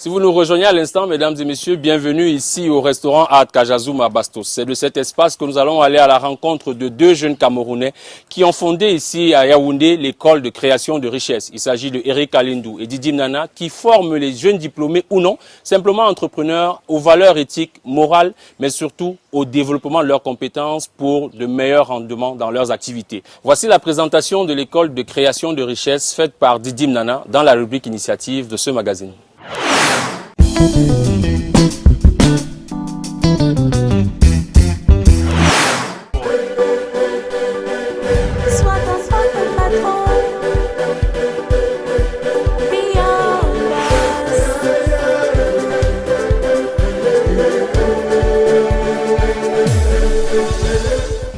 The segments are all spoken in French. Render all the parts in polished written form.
Si vous nous rejoignez à l'instant, mesdames et messieurs, bienvenue ici au restaurant Art Kajazoum à Bastos. C'est de cet espace que nous allons aller à la rencontre de deux jeunes Camerounais qui ont fondé ici à Yaoundé l'école de création de richesse. Il s'agit de Eric Alindou et Didim Nana qui forment les jeunes diplômés ou non, simplement entrepreneurs aux valeurs éthiques, morales, mais surtout au développement de leurs compétences pour de meilleurs rendements dans leurs activités. Voici la présentation de l'école de création de richesse faite par Didim Nana dans la rubrique initiative de ce magazine.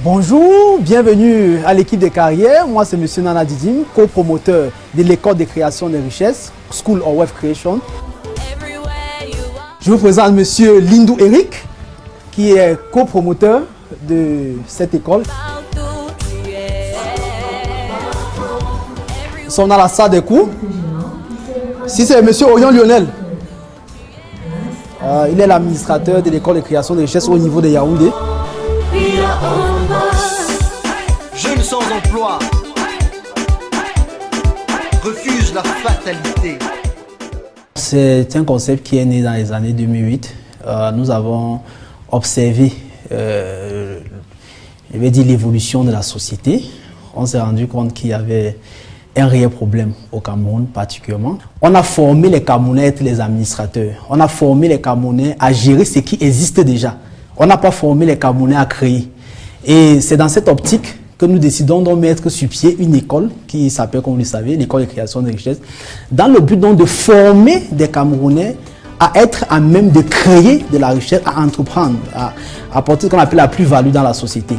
Bonjour, bienvenue à l'équipe de carrière. Moi, c'est M. Nana Didim, copromoteur de l'école de création de richesse, School of Wealth Creation. Je vous présente M. Lindou Eric, qui est copromoteur de cette école. Ils sont dans la salle des cours. Si c'est M. Oyon Lionel, il est l'administrateur de l'école de création de richesse au niveau de Yaoundé. Jeunes sans emploi refusent la fatalité. C'est un concept qui est né dans les années 2008. Nous avons observé l'évolution de la société. On s'est rendu compte qu'il y avait un réel problème au Cameroun particulièrement. On a formé les Camerounais à être les administrateurs. On a formé les Camerounais à gérer ce qui existe déjà. On n'a pas formé les Camerounais à créer. Et c'est dans cette optique que nous décidons de mettre sur pied une école qui s'appelle, comme vous le savez, l'école de création de richesse, dans le but donc de former des Camerounais à être à même de créer de la richesse, à entreprendre, à apporter ce qu'on appelle la plus-value dans la société.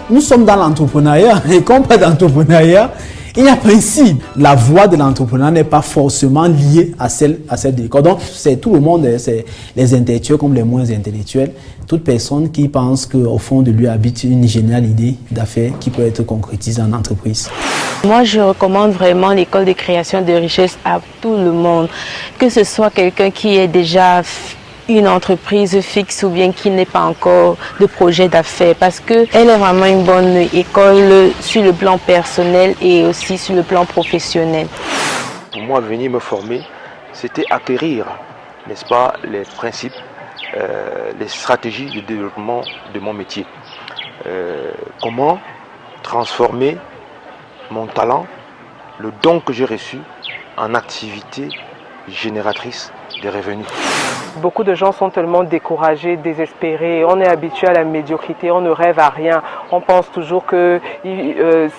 Nous sommes dans l'entrepreneuriat et comme pas d'entrepreneuriat, il y a un principe. La voie de l'entrepreneur n'est pas forcément liée à celle de l'école. Donc, c'est tout le monde, c'est les intellectuels comme les moins intellectuels. Toute personne qui pense qu'au fond de lui habite une géniale idée d'affaires qui peut être concrétisée en entreprise. Moi, je recommande vraiment l'école de création de richesse à tout le monde. Que ce soit quelqu'un qui est déjà une entreprise fixe ou bien qui n'est pas encore de projet d'affaires, parce qu'elle est vraiment une bonne école sur le plan personnel et aussi sur le plan professionnel. Pour moi, venir me former, c'était acquérir, n'est-ce pas, les principes, les stratégies de développement de mon métier. Comment transformer mon talent, le don que j'ai reçu, en activité génératrice de revenus. Beaucoup de gens sont tellement découragés, désespérés. On est habitué à la médiocrité, on ne rêve à rien. On pense toujours que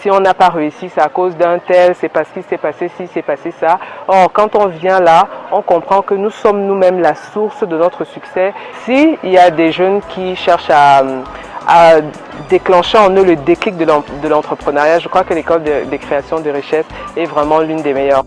si on n'a pas réussi, c'est à cause d'un tel, c'est parce qu'il s'est passé ci, c'est passé ça. Or, quand on vient là, on comprend que nous sommes nous-mêmes la source de notre succès. S'il y a des jeunes qui cherchent à déclencher en eux le déclic de l'entrepreneuriat, je crois que l'école de création de richesse est vraiment l'une des meilleures.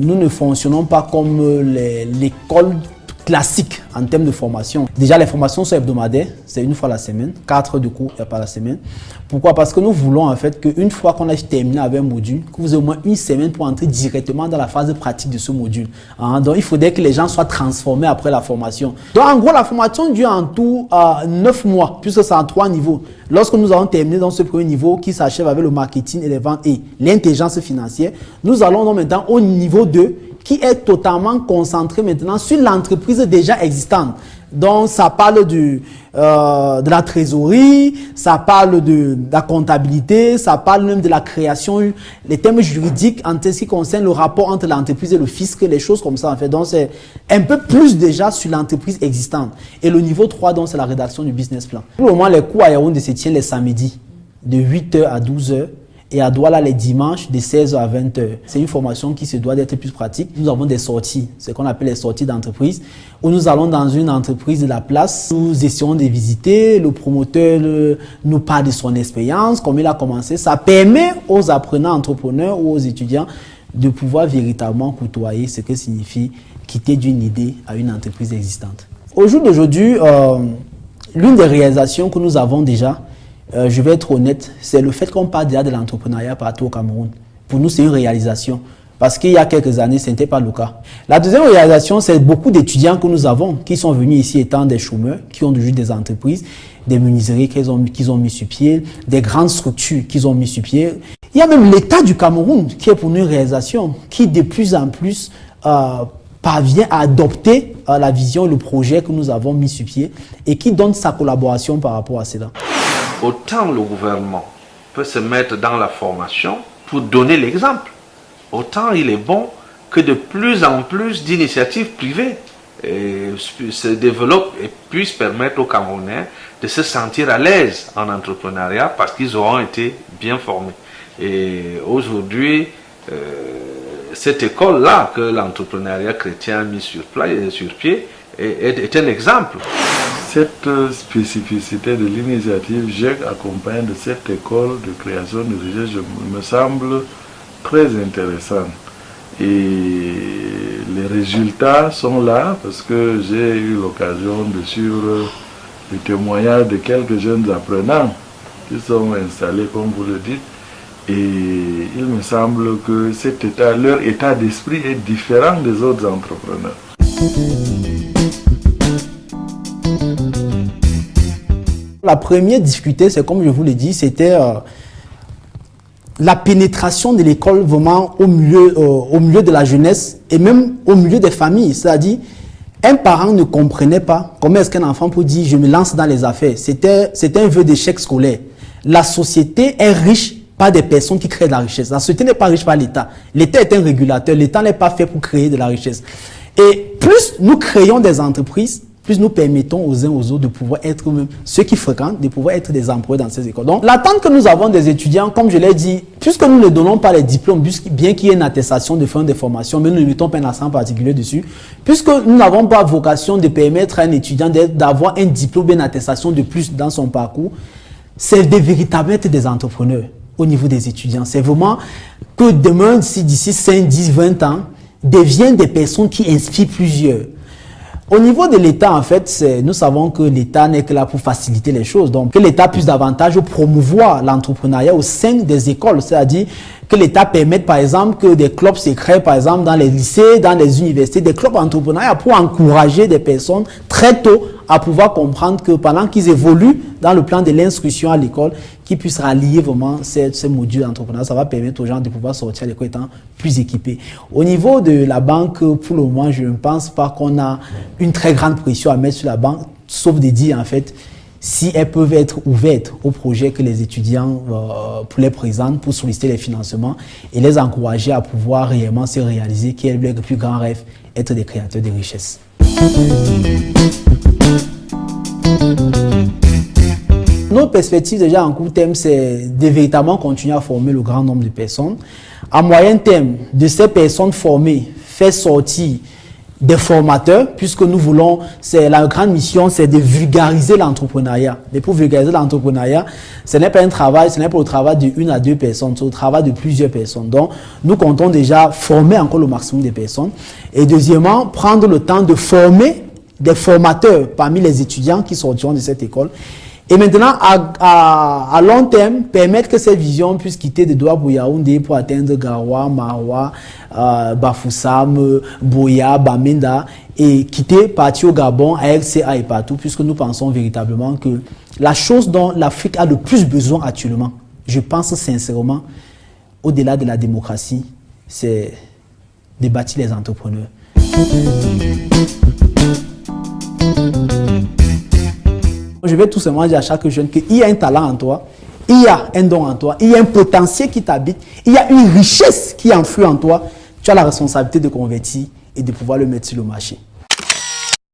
Nous ne fonctionnons pas comme l'école classique en termes de formation. Déjà, les formations sont hebdomadaires, c'est une fois la semaine, 4 heures de cours par la semaine. Pourquoi? Parce que nous voulons en fait qu'une fois qu'on a terminé avec un module, que vous ayez au moins une semaine pour entrer directement dans la phase pratique de ce module. Donc, il faudrait que les gens soient transformés après la formation. Donc, en gros, la formation dure en tout 9 mois, puisque c'est en 3 niveaux. Lorsque nous avons terminé dans ce premier niveau qui s'achève avec le marketing et les ventes et l'intelligence financière, nous allons donc maintenant au niveau 2 qui est totalement concentré maintenant sur l'entreprise déjà existante. Donc, ça parle de la trésorerie, ça parle de la comptabilité, ça parle même de la création, les thèmes juridiques en ce qui concerne le rapport entre l'entreprise et le fisc, les choses comme ça en fait. Donc, c'est un peu plus déjà sur l'entreprise existante. Et le niveau 3, donc, c'est la rédaction du business plan. Pour le moment, les cours à Yaoundé se tiennent les samedis de 8h à 12h et à Douala les dimanches de 16h à 20h. C'est une formation qui se doit d'être plus pratique. Nous avons des sorties, ce qu'on appelle les sorties d'entreprise, où nous allons dans une entreprise de la place, nous essayons de visiter, le promoteur nous parle de son expérience, comment il a commencé. Ça permet aux apprenants entrepreneurs ou aux étudiants de pouvoir véritablement côtoyer ce que signifie quitter d'une idée à une entreprise existante. Au jour d'aujourd'hui, l'une des réalisations que nous avons déjà, je vais être honnête, c'est le fait qu'on parle déjà de l'entrepreneuriat partout au Cameroun. Pour nous, c'est une réalisation. Parce qu'il y a quelques années, ce n'était pas le cas. La deuxième réalisation, c'est beaucoup d'étudiants que nous avons qui sont venus ici étant des chômeurs, qui ont aujourd'hui des entreprises, des menuiseries qu'ils ont mis sur pied, des grandes structures qu'ils ont mis sur pied. Il y a même l'État du Cameroun qui est pour nous une réalisation, qui de plus en plus parvient à adopter la vision, le projet que nous avons mis sur pied et qui donne sa collaboration par rapport à cela. Autant le gouvernement peut se mettre dans la formation pour donner l'exemple, autant il est bon que de plus en plus d'initiatives privées se développent et puissent permettre aux Camerounais de se sentir à l'aise en entrepreneuriat parce qu'ils auront été bien formés. Et aujourd'hui, cette école-là que l'entrepreneuriat chrétien a mis sur pied est un exemple. Cette spécificité de l'initiative GEC accompagnée de cette école de création de richesse me semble très intéressante. Et les résultats sont là parce que j'ai eu l'occasion de suivre le témoignage de quelques jeunes apprenants qui sont installés, comme vous le dites. Et il me semble que leur état d'esprit est différent des autres entrepreneurs. La première difficulté, c'est comme je vous l'ai dit, c'était la pénétration de l'école vraiment au milieu de la jeunesse et même au milieu des familles. C'est-à-dire, un parent ne comprenait pas comment est-ce qu'un enfant peut dire « je me lance dans les affaires ». C'était un vœu d'échec scolaire. La société est riche par des personnes qui créent de la richesse. La société n'est pas riche par l'État. L'État est un régulateur. L'État n'est pas fait pour créer de la richesse. Et plus nous créons des entreprises, plus nous permettons aux uns aux autres de pouvoir être eux-mêmes, ceux qui fréquentent, de pouvoir être des employés dans ces écoles. Donc, l'attente que nous avons des étudiants, comme je l'ai dit, puisque nous ne donnons pas les diplômes, bien qu'il y ait une attestation de fin de formation, mais nous ne mettons pas un accent particulier dessus, puisque nous n'avons pas vocation de permettre à un étudiant d'avoir un diplôme, une attestation de plus dans son parcours, c'est de véritablement être des entrepreneurs au niveau des étudiants. C'est vraiment que demain, d'ici 5, 10, 20 ans, deviennent des personnes qui inspirent plusieurs. Au niveau de l'État, en fait, nous savons que l'État n'est que là pour faciliter les choses. Donc, que l'État puisse davantage promouvoir l'entrepreneuriat au sein des écoles. C'est-à-dire que l'État permette, par exemple, que des clubs se créent, par exemple, dans les lycées, dans les universités, des clubs entrepreneuriat pour encourager des personnes très tôt à pouvoir comprendre que pendant qu'ils évoluent dans le plan de l'instruction à l'école, qu'ils puissent rallier vraiment ces modules d'entrepreneuriat. Ça va permettre aux gens de pouvoir sortir à l'école étant plus équipés. Au niveau de la banque, pour le moment, je ne pense pas qu'on a une très grande pression à mettre sur la banque, sauf de dire, en fait, si elles peuvent être ouvertes aux projets que les étudiants les présentent pour solliciter les financements et les encourager à pouvoir réellement se réaliser, qui est le plus grand rêve, être des créateurs de richesses. Notre perspective déjà en court terme, c'est de véritablement continuer à former le grand nombre de personnes. À moyen terme, de ces personnes formées, faire sortir des formateurs, puisque nous voulons, la grande mission, c'est de vulgariser l'entrepreneuriat. Mais pour vulgariser l'entrepreneuriat, ce n'est pas un travail, ce n'est pas le travail de 1 à 2 personnes, c'est le travail de plusieurs personnes. Donc, nous comptons déjà former encore le maximum de personnes. Et deuxièmement, prendre le temps de former des formateurs parmi les étudiants qui sortiront de cette école. Et maintenant, à long terme, permettre que cette vision puisse quitter de Douala pour Yaoundé pour atteindre Garoua, Maroua, Bafoussam, Boya, Bamenda et quitter, partir au Gabon, à RCA et partout, puisque nous pensons véritablement que la chose dont l'Afrique a le plus besoin actuellement, je pense sincèrement, au-delà de la démocratie, c'est de bâtir les entrepreneurs. Je vais tout simplement dire à chaque jeune qu'il y a un talent en toi, il y a un don en toi, il y a un potentiel qui t'habite, il y a une richesse qui enflue en toi. Tu as la responsabilité de convertir et de pouvoir le mettre sur le marché.